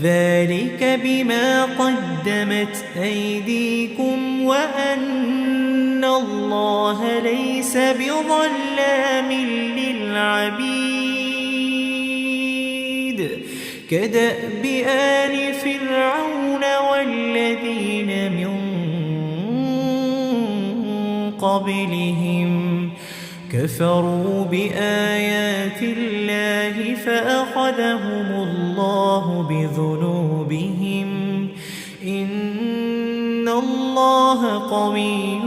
ذلك بما قدمت أيديكم وأن الله ليس بظلام للعبيد كدأب آل فرعون والذين من قبلهم كفروا بآيات الله فأخذهم الله بذنوبهم إن الله قوي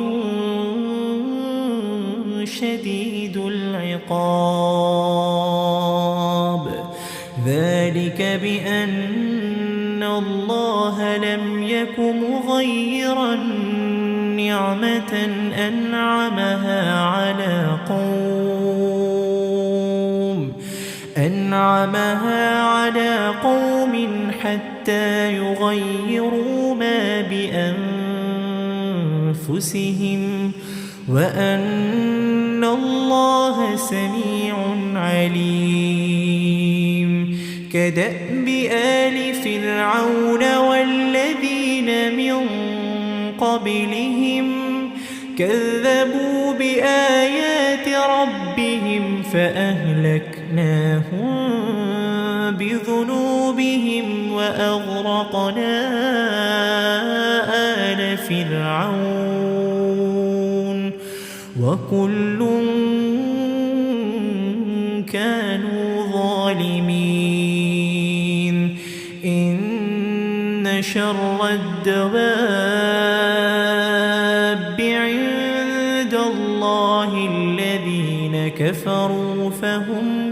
شديد العقاب ذلك بأن الله لم يك مغيرا نعمة أنعمها على قوم حتى يغيروا ما بأنفسهم وأن الله سميع عليم كدأب آل فرعون والذين من قبلهم كذبوا بآيات ربهم فأهلكناهم بذنوبهم وأغرقنا آل فرعون وكل كانوا ظالمين إن شر الدواب عند الله الذين كفروا فهم